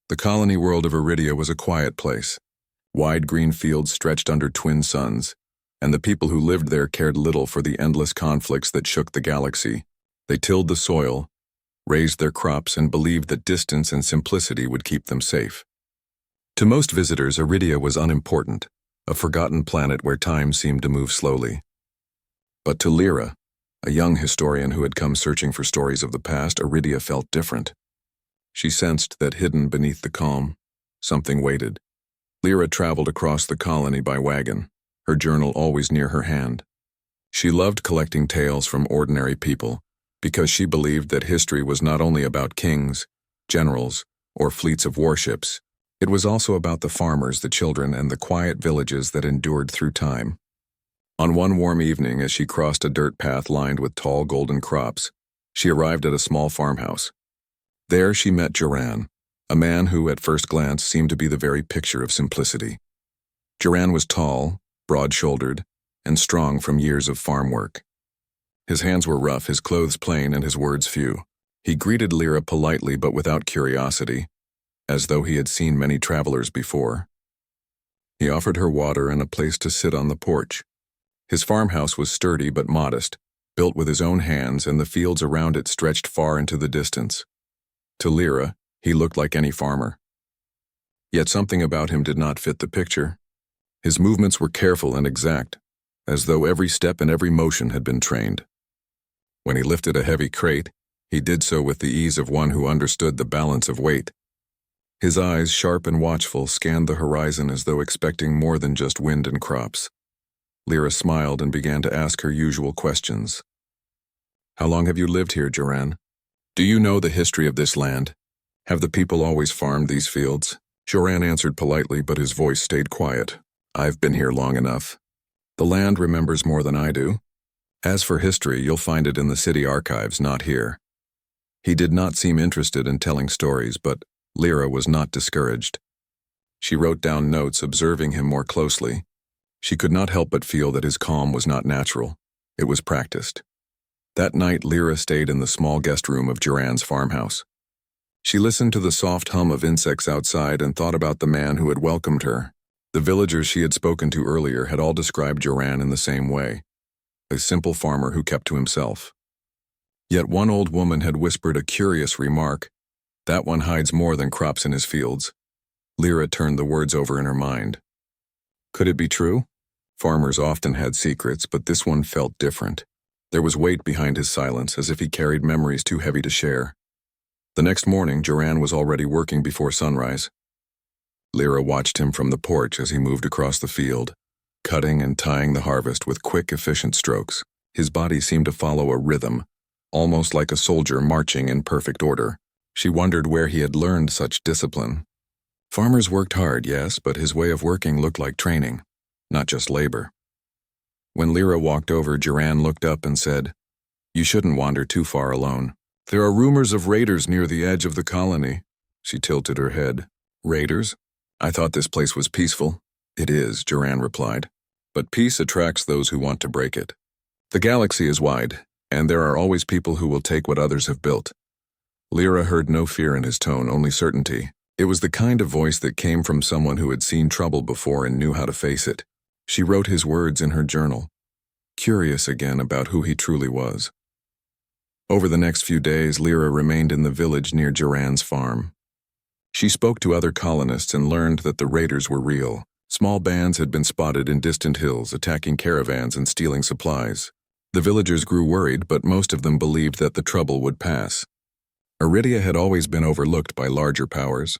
The colony world of Iridia was a quiet place. Wide green fields stretched under twin suns, and the people who lived there cared little for the endless conflicts that shook the galaxy. They tilled the soil, raised their crops, and believed that distance and simplicity would keep them safe. To most visitors, Iridia was unimportant, a forgotten planet where time seemed to move slowly. But to Lyra, a young historian who had come searching for stories of the past, Iridia felt different. She sensed that hidden beneath the calm, something waited. Lyra traveled across the colony by wagon, her journal always near her hand. She loved collecting tales from ordinary people, because she believed that history was not only about kings, generals, or fleets of warships. It was also about the farmers, the children, and the quiet villages that endured through time. On one warm evening, as she crossed a dirt path lined with tall golden crops, she arrived at a small farmhouse. There she met Duran, a man who, at first glance, seemed to be the very picture of simplicity. Duran was tall, broad-shouldered, and strong from years of farm work. His hands were rough, his clothes plain, and his words few. He greeted Lyra politely but without curiosity, as though he had seen many travelers before. He offered her water and a place to sit on the porch. His farmhouse was sturdy but modest, built with his own hands, and the fields around it stretched far into the distance. To Lyra, he looked like any farmer. Yet something about him did not fit the picture. His movements were careful and exact, as though every step and every motion had been trained. When he lifted a heavy crate, he did so with the ease of one who understood the balance of weight. His eyes, sharp and watchful, scanned the horizon as though expecting more than just wind and crops. Lyra smiled and began to ask her usual questions. "How long have you lived here, Duran? Do you know the history of this land? Have the people always farmed these fields?" Duran answered politely, but his voice stayed quiet. "I've been here long enough. The land remembers more than I do. As for history, you'll find it in the city archives, not here." He did not seem interested in telling stories, but Lyra was not discouraged. She wrote down notes, observing him more closely. She could not help but feel that his calm was not natural. It was practiced. That night, Lyra stayed in the small guest room of Duran's farmhouse. She listened to the soft hum of insects outside and thought about the man who had welcomed her. The villagers she had spoken to earlier had all described Duran in the same way, a simple farmer who kept to himself. Yet one old woman had whispered a curious remark, "That one hides more than crops in his fields." Lyra turned the words over in her mind. Could it be true? Farmers often had secrets, but this one felt different. There was weight behind his silence, as if he carried memories too heavy to share. The next morning, Duran was already working before sunrise. Lyra watched him from the porch as he moved across the field, cutting and tying the harvest with quick, efficient strokes. His body seemed to follow a rhythm, almost like a soldier marching in perfect order. She wondered where he had learned such discipline. Farmers worked hard, yes, but his way of working looked like training, not just labor. When Lyra walked over, Duran looked up and said, "You shouldn't wander too far alone. There are rumors of raiders near the edge of the colony." She tilted her head. "Raiders? I thought this place was peaceful." "It is," Duran replied. "But peace attracts those who want to break it. The galaxy is wide, and there are always people who will take what others have built." Lyra heard no fear in his tone, only certainty. It was the kind of voice that came from someone who had seen trouble before and knew how to face it. She wrote his words in her journal, curious again about who he truly was. Over the next few days, Lyra remained in the village near Duran's farm. She spoke to other colonists and learned that the raiders were real. Small bands had been spotted in distant hills, attacking caravans and stealing supplies. The villagers grew worried, but most of them believed that the trouble would pass. Iridia had always been overlooked by larger powers.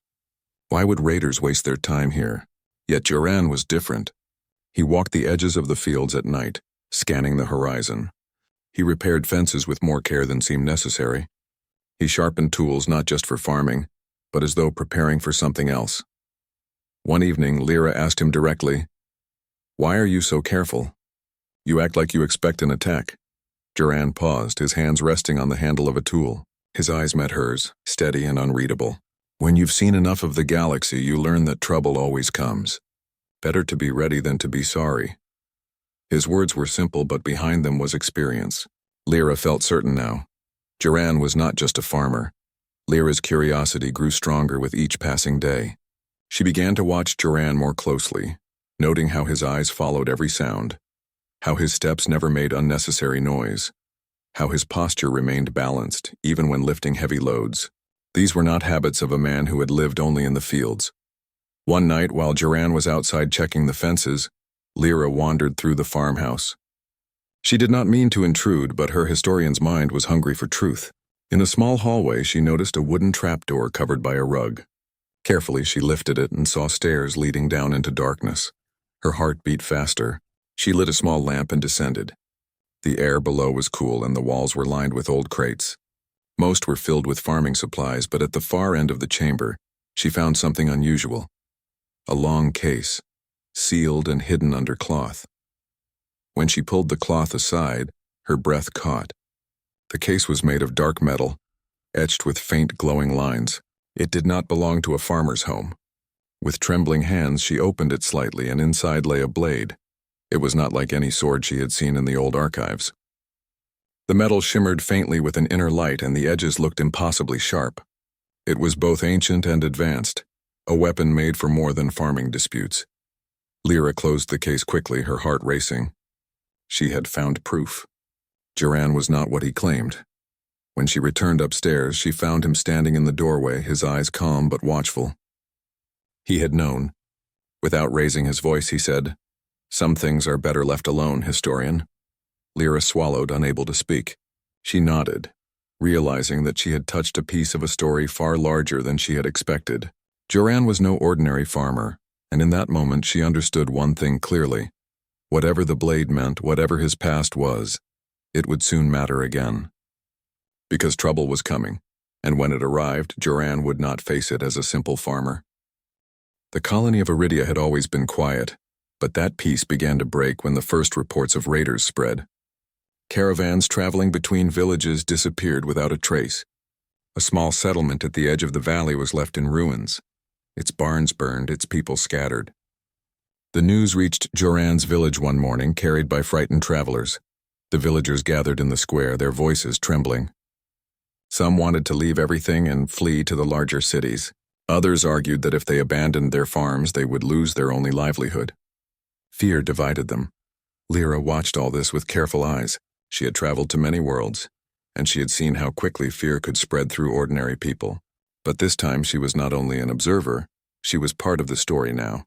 Why would raiders waste their time here? Yet Duran was different. He walked the edges of the fields at night, scanning the horizon. He repaired fences with more care than seemed necessary. He sharpened tools not just for farming, but as though preparing for something else. One evening, Lyra asked him directly, "Why are you so careful? You act like you expect an attack." Duran paused, his hands resting on the handle of a tool. His eyes met hers, steady and unreadable. "When you've seen enough of the galaxy, you learn that trouble always comes. Better to be ready than to be sorry." His words were simple, but behind them was experience. Lyra felt certain now. Duran was not just a farmer. Lyra's curiosity grew stronger with each passing day. She began to watch Joran more closely, noting how his eyes followed every sound, how his steps never made unnecessary noise, how his posture remained balanced even when lifting heavy loads. These were not habits of a man who had lived only in the fields. One night, while Joran was outside checking the fences, Lyra wandered through the farmhouse. She did not mean to intrude, but her historian's mind was hungry for truth. In a small hallway, she noticed a wooden trapdoor covered by a rug. Carefully, she lifted it and saw stairs leading down into darkness. Her heart beat faster. She lit a small lamp and descended. The air below was cool and the walls were lined with old crates. Most were filled with farming supplies, but at the far end of the chamber, she found something unusual. A long case, sealed and hidden under cloth. When she pulled the cloth aside, her breath caught. The case was made of dark metal, etched with faint glowing lines. It did not belong to a farmer's home. With trembling hands, she opened it slightly, and inside lay a blade. It was not like any sword she had seen in the old archives. The metal shimmered faintly with an inner light, and the edges looked impossibly sharp. It was both ancient and advanced, a weapon made for more than farming disputes. Lyra closed the case quickly, her heart racing. She had found proof. Joran was not what he claimed. When she returned upstairs, she found him standing in the doorway, his eyes calm but watchful. He had known. Without raising his voice, he said, "Some things are better left alone, historian." Lyra swallowed, unable to speak. She nodded, realizing that she had touched a piece of a story far larger than she had expected. Joran was no ordinary farmer, and in that moment she understood one thing clearly. Whatever the blade meant, whatever his past was, it would soon matter again. Because trouble was coming, and when it arrived, Joran would not face it as a simple farmer. The colony of Iridia had always been quiet, but that peace began to break when the first reports of raiders spread. Caravans traveling between villages disappeared without a trace. A small settlement at the edge of the valley was left in ruins. Its barns burned, its people scattered. The news reached Joran's village one morning, carried by frightened travelers. The villagers gathered in the square, their voices trembling. Some wanted to leave everything and flee to the larger cities. Others argued that if they abandoned their farms, they would lose their only livelihood. Fear divided them. Lyra watched all this with careful eyes. She had traveled to many worlds, and she had seen how quickly fear could spread through ordinary people. But this time she was not only an observer, she was part of the story now.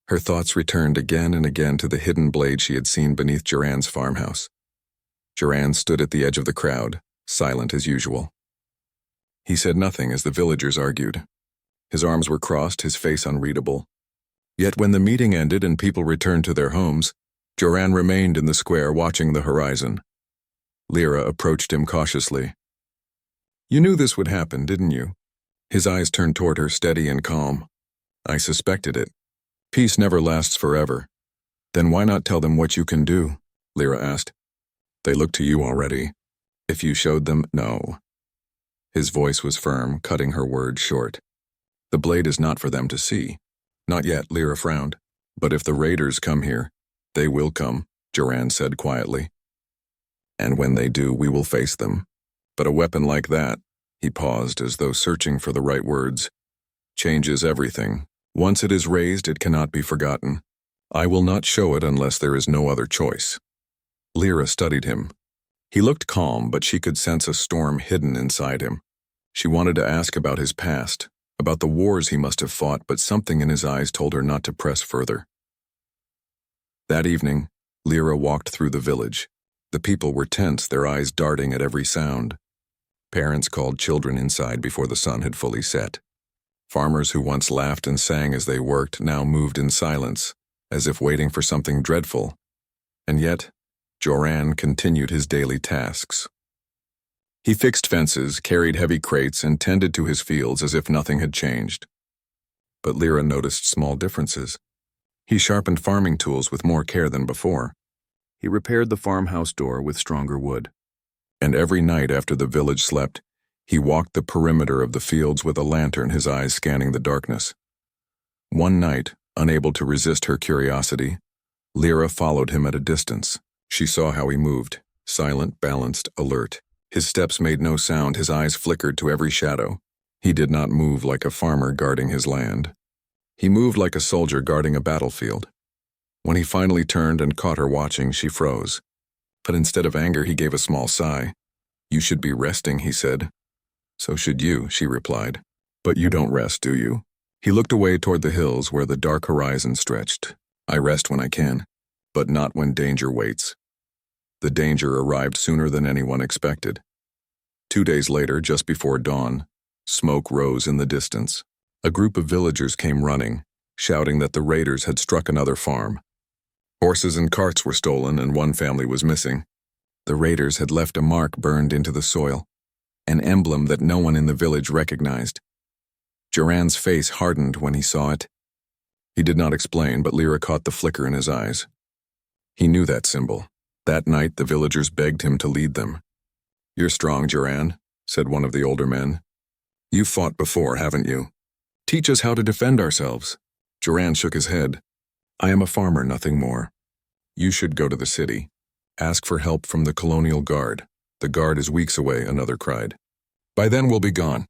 Her thoughts returned again and again to the hidden blade she had seen beneath Joran's farmhouse. Joran stood at the edge of the crowd, silent as usual. He said nothing as the villagers argued. His arms were crossed, his face unreadable. Yet when the meeting ended and people returned to their homes, Joran remained in the square watching the horizon. Lyra approached him cautiously. "You knew this would happen, didn't you?" His eyes turned toward her, steady and calm. "I suspected it. Peace never lasts forever." "Then why not tell them what you can do?" Lyra asked. "They look to you already. If you showed them, no." His voice was firm, cutting her words short. "The blade is not for them to see." "Not yet," Lyra frowned. "But if the raiders come here, they will come," Joran said quietly. "And when they do, we will face them. But a weapon like that," he paused as though searching for the right words, "changes everything. Once it is raised, it cannot be forgotten. I will not show it unless there is no other choice." Lyra studied him. He looked calm, but she could sense a storm hidden inside him. She wanted to ask about his past, about the wars he must have fought, but something in his eyes told her not to press further. That evening, Lyra walked through the village. The people were tense, their eyes darting at every sound. Parents called children inside before the sun had fully set. Farmers who once laughed and sang as they worked now moved in silence, as if waiting for something dreadful. And yet, Joran continued his daily tasks. He fixed fences, carried heavy crates, and tended to his fields as if nothing had changed. But Lyra noticed small differences. He sharpened farming tools with more care than before. He repaired the farmhouse door with stronger wood. And every night after the village slept, he walked the perimeter of the fields with a lantern, his eyes scanning the darkness. One night, unable to resist her curiosity, Lyra followed him at a distance. She saw how he moved, silent, balanced, alert. His steps made no sound, his eyes flickered to every shadow. He did not move like a farmer guarding his land. He moved like a soldier guarding a battlefield. When he finally turned and caught her watching, she froze. But instead of anger, he gave a small sigh. "You should be resting," he said. "So should you," she replied. "But you don't rest, do you?" He looked away toward the hills where the dark horizon stretched. "I rest when I can, but not when danger waits." The danger arrived sooner than anyone expected. 2 days later, just before dawn, smoke rose in the distance. A group of villagers came running, shouting that the raiders had struck another farm. Horses and carts were stolen and one family was missing. The raiders had left a mark burned into the soil, an emblem that no one in the village recognized. Duran's face hardened when he saw it. He did not explain, but Lyra caught the flicker in his eyes. He knew that symbol. That night, the villagers begged him to lead them. "You're strong, Duran," said one of the older men. "You've fought before, haven't you? Teach us how to defend ourselves." Duran shook his head. "I am a farmer, nothing more. You should go to the city. Ask for help from the colonial guard. The guard is weeks away," another cried. "By then we'll be gone."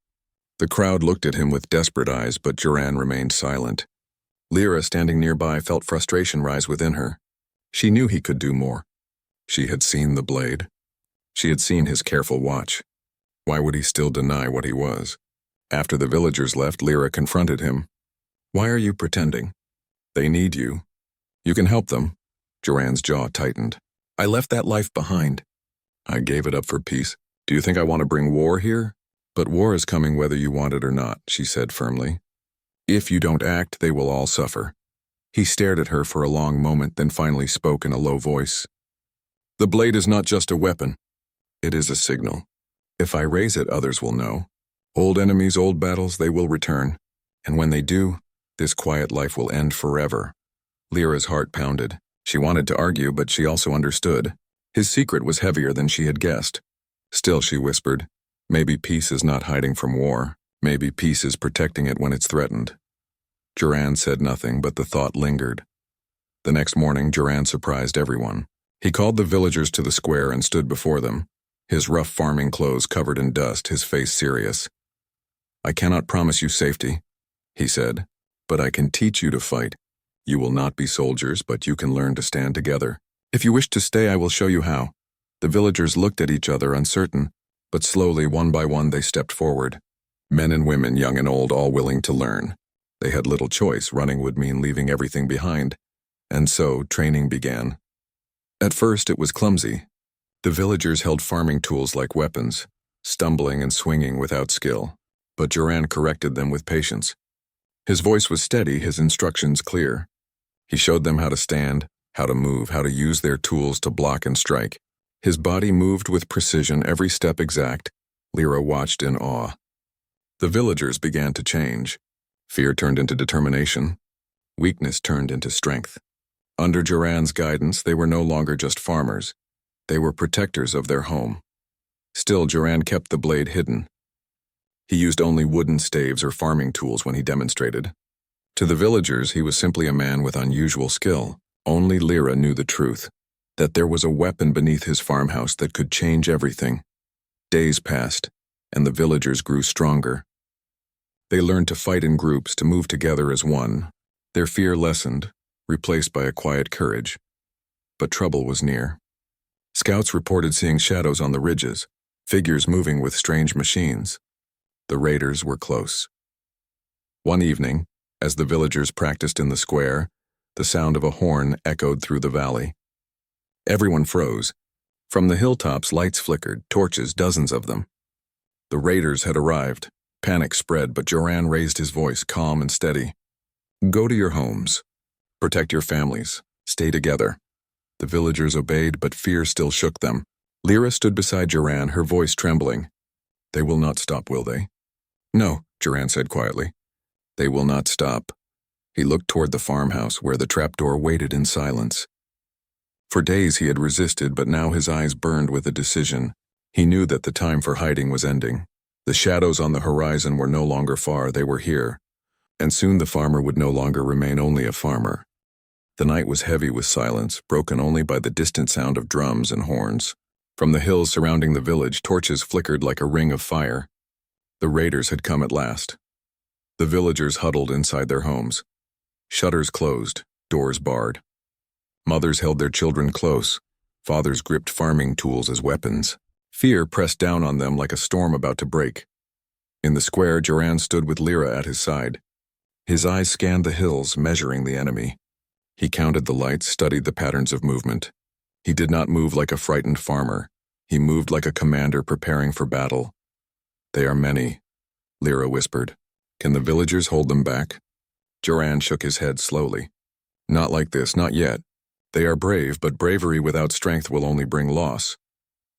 The crowd looked at him with desperate eyes, but Duran remained silent. Lyra, standing nearby, felt frustration rise within her. She knew he could do more. She had seen the blade. She had seen his careful watch. Why would he still deny what he was? After the villagers left, Lyra confronted him. "Why are you pretending? They need you. You can help them." Duran's jaw tightened. "I left that life behind. I gave it up for peace. Do you think I want to bring war here? But war is coming whether you want it or not," she said firmly. "If you don't act, they will all suffer." He stared at her for a long moment, then finally spoke in a low voice. "The blade is not just a weapon. It is a signal. If I raise it, others will know. Old enemies, old battles, they will return. And when they do, this quiet life will end forever." Lyra's heart pounded. She wanted to argue, but she also understood. His secret was heavier than she had guessed. Still, she whispered, "Maybe peace is not hiding from war. Maybe peace is protecting it when it's threatened." Duran said nothing, but the thought lingered. The next morning, Duran surprised everyone. He called the villagers to the square and stood before them, his rough farming clothes covered in dust, his face serious. "I cannot promise you safety," he said, "but I can teach you to fight. You will not be soldiers, but you can learn to stand together. If you wish to stay, I will show you how." The villagers looked at each other, uncertain, but slowly, one by one, they stepped forward. Men and women, young and old, all willing to learn. They had little choice. Running would mean leaving everything behind. And so, training began. At first, it was clumsy. The villagers held farming tools like weapons, stumbling and swinging without skill. But Duran corrected them with patience. His voice was steady, his instructions clear. He showed them how to stand, how to move, how to use their tools to block and strike. His body moved with precision, every step exact. Lyra watched in awe. The villagers began to change. Fear turned into determination. Weakness turned into strength. Under Duran's guidance, they were no longer just farmers. They were protectors of their home. Still, Duran kept the blade hidden. He used only wooden staves or farming tools when he demonstrated. To the villagers, he was simply a man with unusual skill. Only Lyra knew the truth, that there was a weapon beneath his farmhouse that could change everything. Days passed, and the villagers grew stronger. They learned to fight in groups, to move together as one. Their fear lessened, replaced by a quiet courage. But trouble was near. Scouts reported seeing shadows on the ridges, figures moving with strange machines. The raiders were close. One evening, as the villagers practiced in the square, the sound of a horn echoed through the valley. Everyone froze. From the hilltops, lights flickered, torches, dozens of them. The raiders had arrived. Panic spread, but Duran raised his voice, calm and steady. "Go to your homes. Protect your families. Stay together." The villagers obeyed, but fear still shook them. Lyra stood beside Duran, her voice trembling. "They will not stop, will they?" "No," Duran said quietly. "They will not stop." He looked toward the farmhouse, where the trapdoor waited in silence. For days he had resisted, but now his eyes burned with a decision. He knew that the time for hiding was ending. The shadows on the horizon were no longer far, they were here. And soon the farmer would no longer remain only a farmer. The night was heavy with silence, broken only by the distant sound of drums and horns. From the hills surrounding the village, torches flickered like a ring of fire. The raiders had come at last. The villagers huddled inside their homes. Shutters closed, doors barred. Mothers held their children close. Fathers gripped farming tools as weapons. Fear pressed down on them like a storm about to break. In the square, Joran stood with Lyra at his side. His eyes scanned the hills, measuring the enemy. He counted the lights, studied the patterns of movement. He did not move like a frightened farmer. He moved like a commander preparing for battle. "They are many," Lyra whispered. "Can the villagers hold them back?" Joran shook his head slowly. "Not like this, not yet. They are brave, but bravery without strength will only bring loss."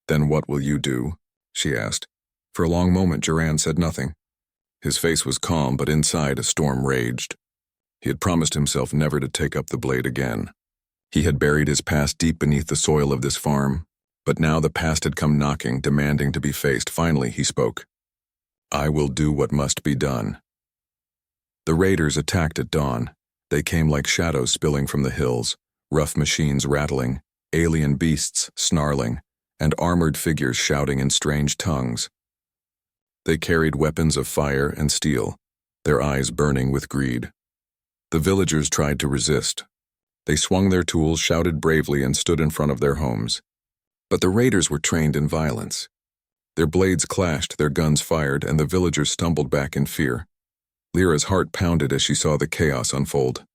"Then what will you do?" she asked. For a long moment, Joran said nothing. His face was calm, but inside a storm raged. He had promised himself never to take up the blade again. He had buried his past deep beneath the soil of this farm, but now the past had come knocking, demanding to be faced. Finally, he spoke. "I will do what must be done." The raiders attacked at dawn. They came like shadows spilling from the hills, rough machines rattling, alien beasts snarling, and armored figures shouting in strange tongues. They carried weapons of fire and steel, their eyes burning with greed. The villagers tried to resist. They swung their tools, shouted bravely, and stood in front of their homes. But the raiders were trained in violence. Their blades clashed, their guns fired, and the villagers stumbled back in fear. Lyra's heart pounded as she saw the chaos unfold.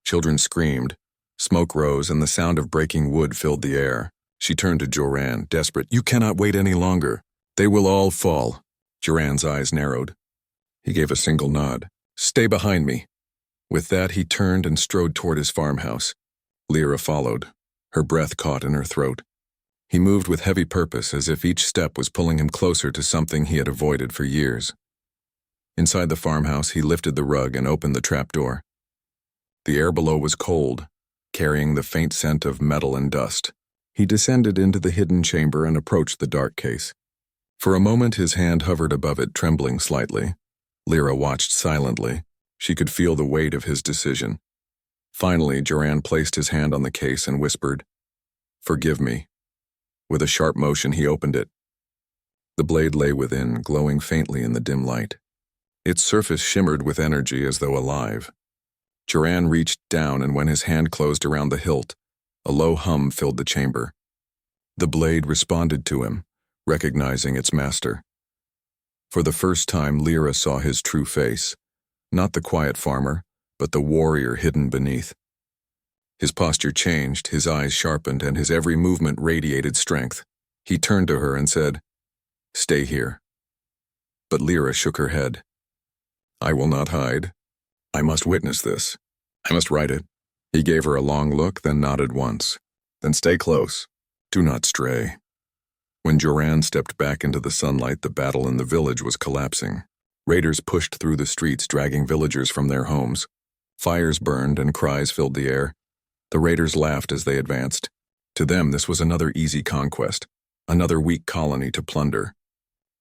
Children screamed, smoke rose, and the sound of breaking wood filled the air. She turned to Joran, desperate. "You cannot wait any longer. They will all fall." Joran's eyes narrowed. He gave a single nod. "Stay behind me." With that, he turned and strode toward his farmhouse. Lyra followed, her breath caught in her throat. He moved with heavy purpose, as if each step was pulling him closer to something he had avoided for years. Inside the farmhouse, he lifted the rug and opened the trapdoor. The air below was cold, carrying the faint scent of metal and dust. He descended into the hidden chamber and approached the dark case. For a moment, his hand hovered above it, trembling slightly. Lyra watched silently. She could feel the weight of his decision. Finally, Joran placed his hand on the case and whispered, "Forgive me." With a sharp motion, he opened it. The blade lay within, glowing faintly in the dim light. Its surface shimmered with energy as though alive. Joran reached down, and when his hand closed around the hilt, a low hum filled the chamber. The blade responded to him, recognizing its master. For the first time, Lyra saw his true face, not the quiet farmer, but the warrior hidden beneath. His posture changed, his eyes sharpened, and his every movement radiated strength. He turned to her and said, "Stay here." But Lyra shook her head. "I will not hide. I must witness this. I must write it." He gave her a long look, then nodded once. "Then stay close. Do not stray." When Joran stepped back into the sunlight, the battle in the village was collapsing. Raiders pushed through the streets, dragging villagers from their homes. Fires burned and cries filled the air. The raiders laughed as they advanced. To them, this was another easy conquest, another weak colony to plunder.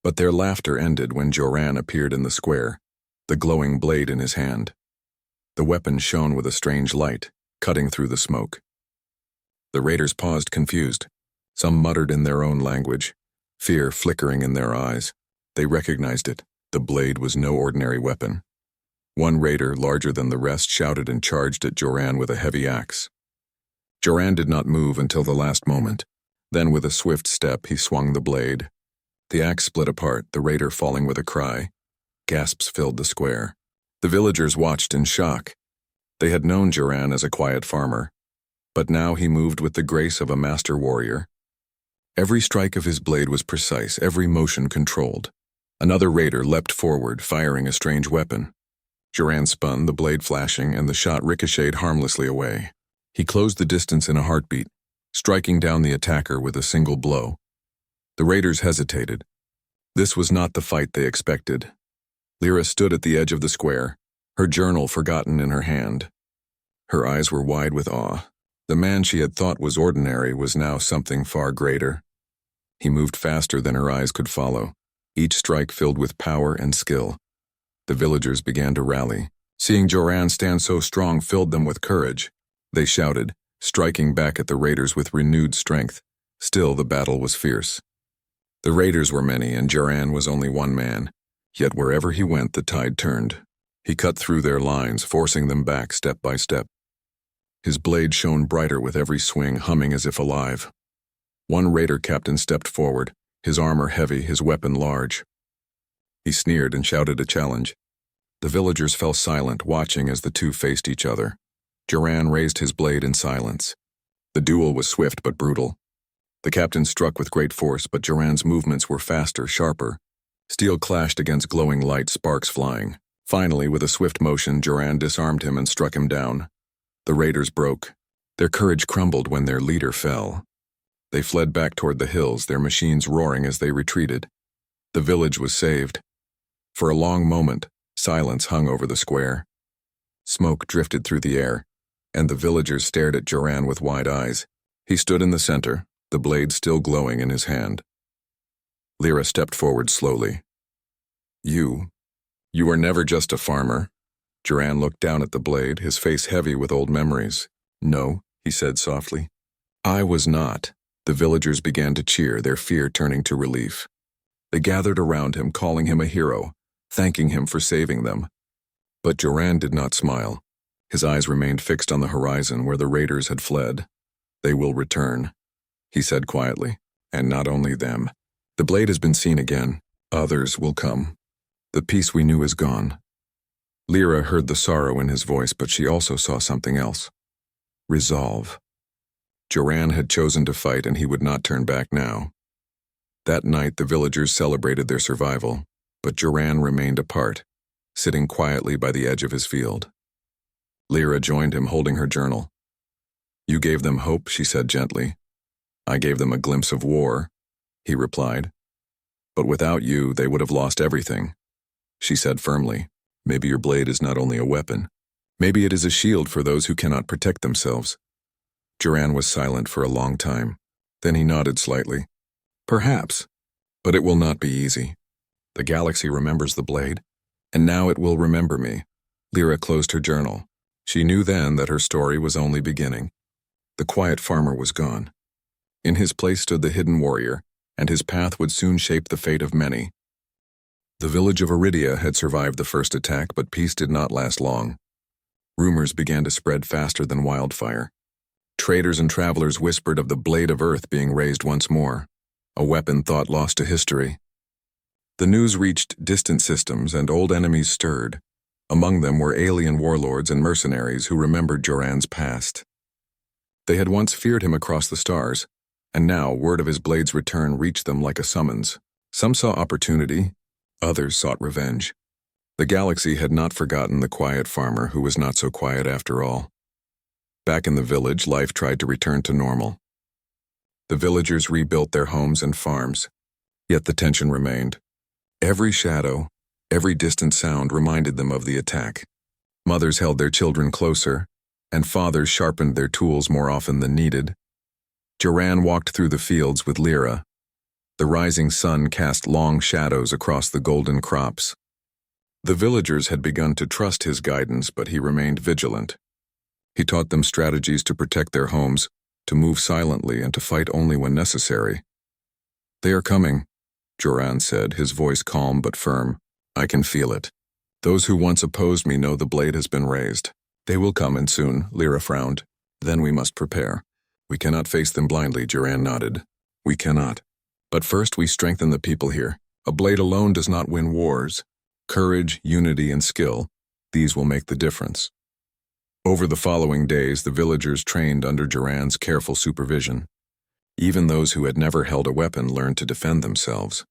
But their laughter ended when Joran appeared in the square, the glowing blade in his hand. The weapon shone with a strange light, cutting through the smoke. The raiders paused, confused. Some muttered in their own language, fear flickering in their eyes. They recognized it. The blade was no ordinary weapon. One raider, larger than the rest, shouted and charged at Joran with a heavy axe. Joran did not move until the last moment. Then, with a swift step, he swung the blade. The axe split apart, the raider falling with a cry. Gasps filled the square. The villagers watched in shock. They had known Joran as a quiet farmer, but now he moved with the grace of a master warrior. Every strike of his blade was precise, every motion controlled. Another raider leapt forward, firing a strange weapon. Joran spun, the blade flashing, and the shot ricocheted harmlessly away. He closed the distance in a heartbeat, striking down the attacker with a single blow. The raiders hesitated. This was not the fight they expected. Lyra stood at the edge of the square, her journal forgotten in her hand. Her eyes were wide with awe. The man she had thought was ordinary was now something far greater. He moved faster than her eyes could follow, each strike filled with power and skill. The villagers began to rally. Seeing Joran stand so strong filled them with courage. They shouted, striking back at the raiders with renewed strength. Still, the battle was fierce. The raiders were many, and Joran was only one man. Yet wherever he went, the tide turned. He cut through their lines, forcing them back step by step. His blade shone brighter with every swing, humming as if alive. One raider captain stepped forward, his armor heavy, his weapon large. He sneered and shouted a challenge. The villagers fell silent, watching as the two faced each other. Duran raised his blade in silence. The duel was swift but brutal. The captain struck with great force, but Duran's movements were faster, sharper. Steel clashed against glowing light, sparks flying. Finally, with a swift motion, Duran disarmed him and struck him down. The raiders broke. Their courage crumbled when their leader fell. They fled back toward the hills, their machines roaring as they retreated. The village was saved. For a long moment, silence hung over the square. Smoke drifted through the air, and the villagers stared at Duran with wide eyes. He stood in the center, the blade still glowing in his hand. Lyra stepped forward slowly. You are never just a farmer." Duran looked down at the blade, his face heavy with old memories. "No," he said softly. "I was not." The villagers began to cheer, their fear turning to relief. They gathered around him, calling him a hero, thanking him for saving them. But Duran did not smile. His eyes remained fixed on the horizon where the raiders had fled. "They will return," he said quietly, "and not only them. The blade has been seen again. Others will come. The peace we knew is gone." Lyra heard the sorrow in his voice, but she also saw something else. Resolve. Duran had chosen to fight, and he would not turn back now. That night, the villagers celebrated their survival, but Duran remained apart, sitting quietly by the edge of his field. Lyra joined him, holding her journal. "You gave them hope," she said gently. "I gave them a glimpse of war," he replied. "But without you, they would have lost everything." She said firmly, "Maybe your blade is not only a weapon. Maybe it is a shield for those who cannot protect themselves." Duran was silent for a long time. Then he nodded slightly. "Perhaps, but it will not be easy. The galaxy remembers the blade, and now it will remember me." Lyra closed her journal. She knew then that her story was only beginning. The quiet farmer was gone. In his place stood the hidden warrior, and his path would soon shape the fate of many. The village of Iridia had survived the first attack, but peace did not last long. Rumors began to spread faster than wildfire. Traders and travelers whispered of the Blade of Earth being raised once more, a weapon thought lost to history. The news reached distant systems, and old enemies stirred. Among them were alien warlords and mercenaries who remembered Duran's past. They had once feared him across the stars, and now word of his blade's return reached them like a summons. Some saw opportunity, others sought revenge. The galaxy had not forgotten the quiet farmer who was not so quiet after all. Back in the village, life tried to return to normal. The villagers rebuilt their homes and farms, yet the tension remained. Every shadow, every distant sound reminded them of the attack. Mothers held their children closer, and fathers sharpened their tools more often than needed. Duran walked through the fields with Lyra. The rising sun cast long shadows across the golden crops. The villagers had begun to trust his guidance, but he remained vigilant. He taught them strategies to protect their homes, to move silently, and to fight only when necessary. "They are coming," Duran said, his voice calm but firm. "I can feel it. Those who once opposed me know the blade has been raised. They will come, and soon," Lyra frowned. "Then we must prepare." "We cannot face them blindly," Duran nodded. "We cannot. But first we strengthen the people here. A blade alone does not win wars. Courage, unity, and skill, these will make the difference." Over the following days, the villagers trained under Duran's careful supervision. Even those who had never held a weapon learned to defend themselves.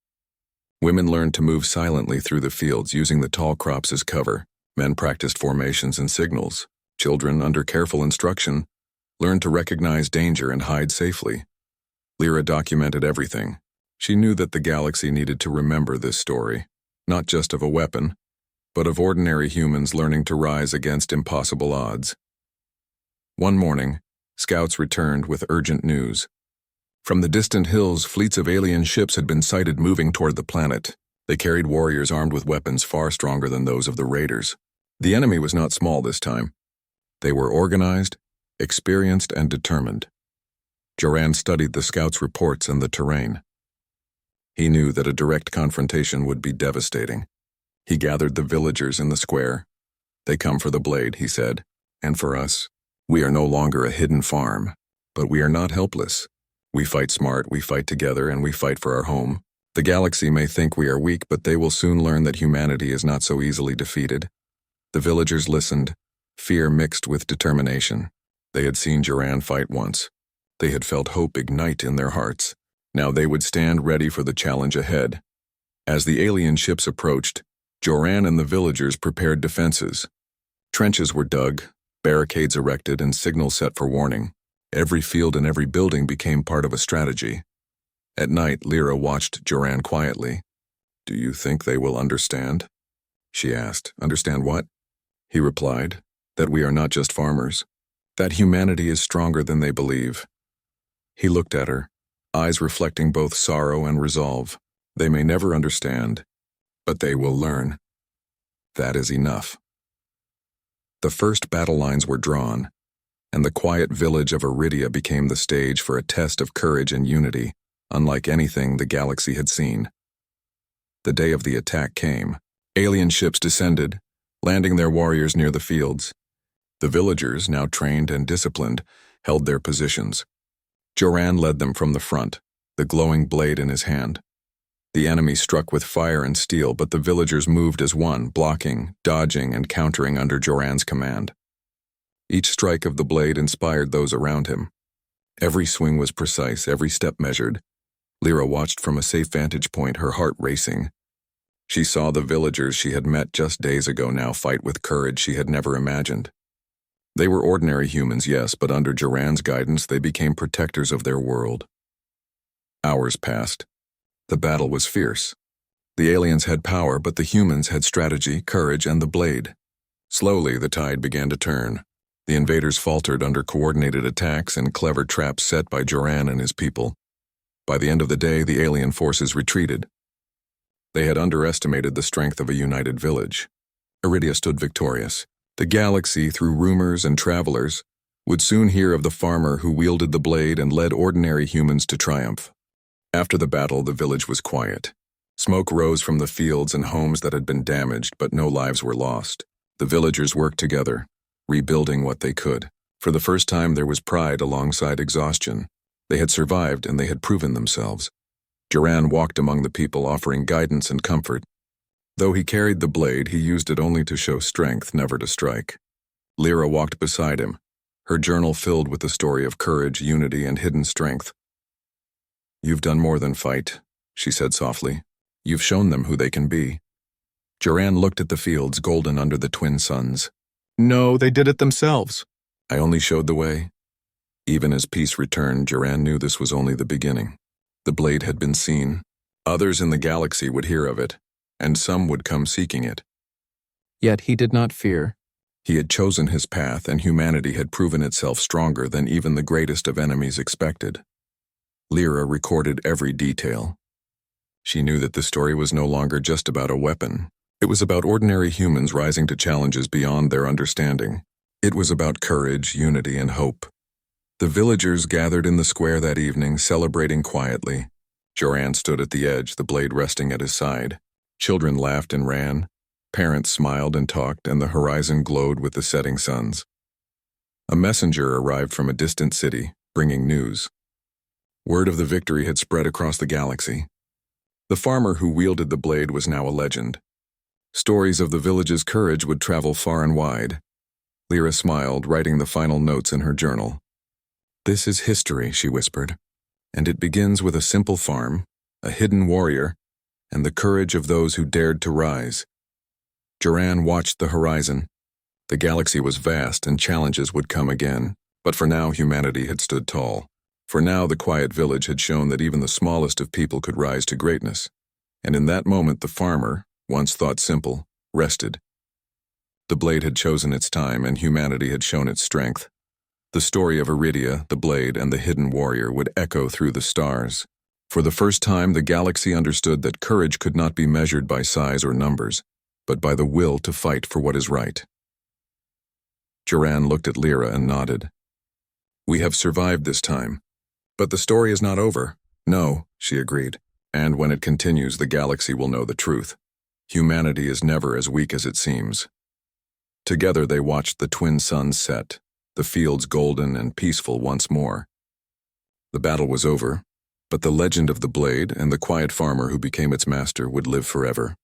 Women learned to move silently through the fields using the tall crops as cover. Men practiced formations and signals. Children, under careful instruction, learned to recognize danger and hide safely. Lyra documented everything. She knew that the galaxy needed to remember this story, not just of a weapon, but of ordinary humans learning to rise against impossible odds. One morning, scouts returned with urgent news. From the distant hills, fleets of alien ships had been sighted moving toward the planet. They carried warriors armed with weapons far stronger than those of the raiders. The enemy was not small this time. They were organized, experienced, and determined. Duran studied the scouts' reports and the terrain. He knew that a direct confrontation would be devastating. He gathered the villagers in the square. "They come for the blade," he said, "and for us. We are no longer a hidden farm, but we are not helpless. We fight smart, we fight together, and we fight for our home. The galaxy may think we are weak, but they will soon learn that humanity is not so easily defeated." The villagers listened, fear mixed with determination. They had seen Joran fight once. They had felt hope ignite in their hearts. Now they would stand ready for the challenge ahead. As the alien ships approached, Joran and the villagers prepared defenses. Trenches were dug, barricades erected, and signals set for warning. Every field and every building became part of a strategy. At night, Lyra watched Joran quietly. "Do you think they will understand?" she asked. "Understand what?" He replied, "That we are not just farmers. That humanity is stronger than they believe." He looked at her, eyes reflecting both sorrow and resolve. "They may never understand, but they will learn. That is enough." The first battle lines were drawn, and the quiet village of Iridia became the stage for a test of courage and unity, unlike anything the galaxy had seen. The day of the attack came. Alien ships descended, landing their warriors near the fields. The villagers, now trained and disciplined, held their positions. Joran led them from the front, the glowing blade in his hand. The enemy struck with fire and steel, but the villagers moved as one, blocking, dodging, and countering under Joran's command. Each strike of the blade inspired those around him. Every swing was precise, every step measured. Lyra watched from a safe vantage point, her heart racing. She saw the villagers she had met just days ago now fight with courage she had never imagined. They were ordinary humans, yes, but under Joran's guidance they became protectors of their world. Hours passed. The battle was fierce. The aliens had power, but the humans had strategy, courage, and the blade. Slowly, the tide began to turn. The invaders faltered under coordinated attacks and clever traps set by Joran and his people. By the end of the day, the alien forces retreated. They had underestimated the strength of a united village. Iridia stood victorious. The galaxy, through rumors and travelers, would soon hear of the farmer who wielded the blade and led ordinary humans to triumph. After the battle, the village was quiet. Smoke rose from the fields and homes that had been damaged, but no lives were lost. The villagers worked together, rebuilding what they could. For the first time, there was pride alongside exhaustion. They had survived, and they had proven themselves. Joran walked among the people, offering guidance and comfort. Though he carried the blade, he used it only to show strength, never to strike. Lyra walked beside him, her journal filled with the story of courage, unity, and hidden strength. "You've done more than fight," she said softly. "You've shown them who they can be." Joran looked at the fields, golden under the twin suns. "No, they did it themselves. I only showed the way." Even as peace returned, Joran knew this was only the beginning. The blade had been seen. Others in the galaxy would hear of it, and some would come seeking it. Yet he did not fear. He had chosen his path, and humanity had proven itself stronger than even the greatest of enemies expected. Lyra recorded every detail. She knew that the story was no longer just about a weapon. It was about ordinary humans rising to challenges beyond their understanding. It was about courage, unity, and hope. The villagers gathered in the square that evening, celebrating quietly. Joran stood at the edge, the blade resting at his side. Children laughed and ran. Parents smiled and talked, and the horizon glowed with the setting suns. A messenger arrived from a distant city, bringing news. Word of the victory had spread across the galaxy. The farmer who wielded the blade was now a legend. Stories of the village's courage would travel far and wide. Lyra smiled, writing the final notes in her journal. "This is history," she whispered, "and it begins with a simple farm, a hidden warrior, and the courage of those who dared to rise." Joran watched the horizon. The galaxy was vast, and challenges would come again, but for now humanity had stood tall. For now the quiet village had shown that even the smallest of people could rise to greatness, and in that moment the farmer, once thought simple, rested. The blade had chosen its time, and humanity had shown its strength. The story of Iridia, the blade, and the hidden warrior would echo through the stars. For the first time, the galaxy understood that courage could not be measured by size or numbers, but by the will to fight for what is right. Joran looked at Lyra and nodded. "We have survived this time. But the story is not over." "No," she agreed. "And when it continues, the galaxy will know the truth." Humanity is never as weak as it seems. Together they watched the twin suns set, the fields golden and peaceful once more. The battle was over, but the legend of the blade and the quiet farmer who became its master would live forever.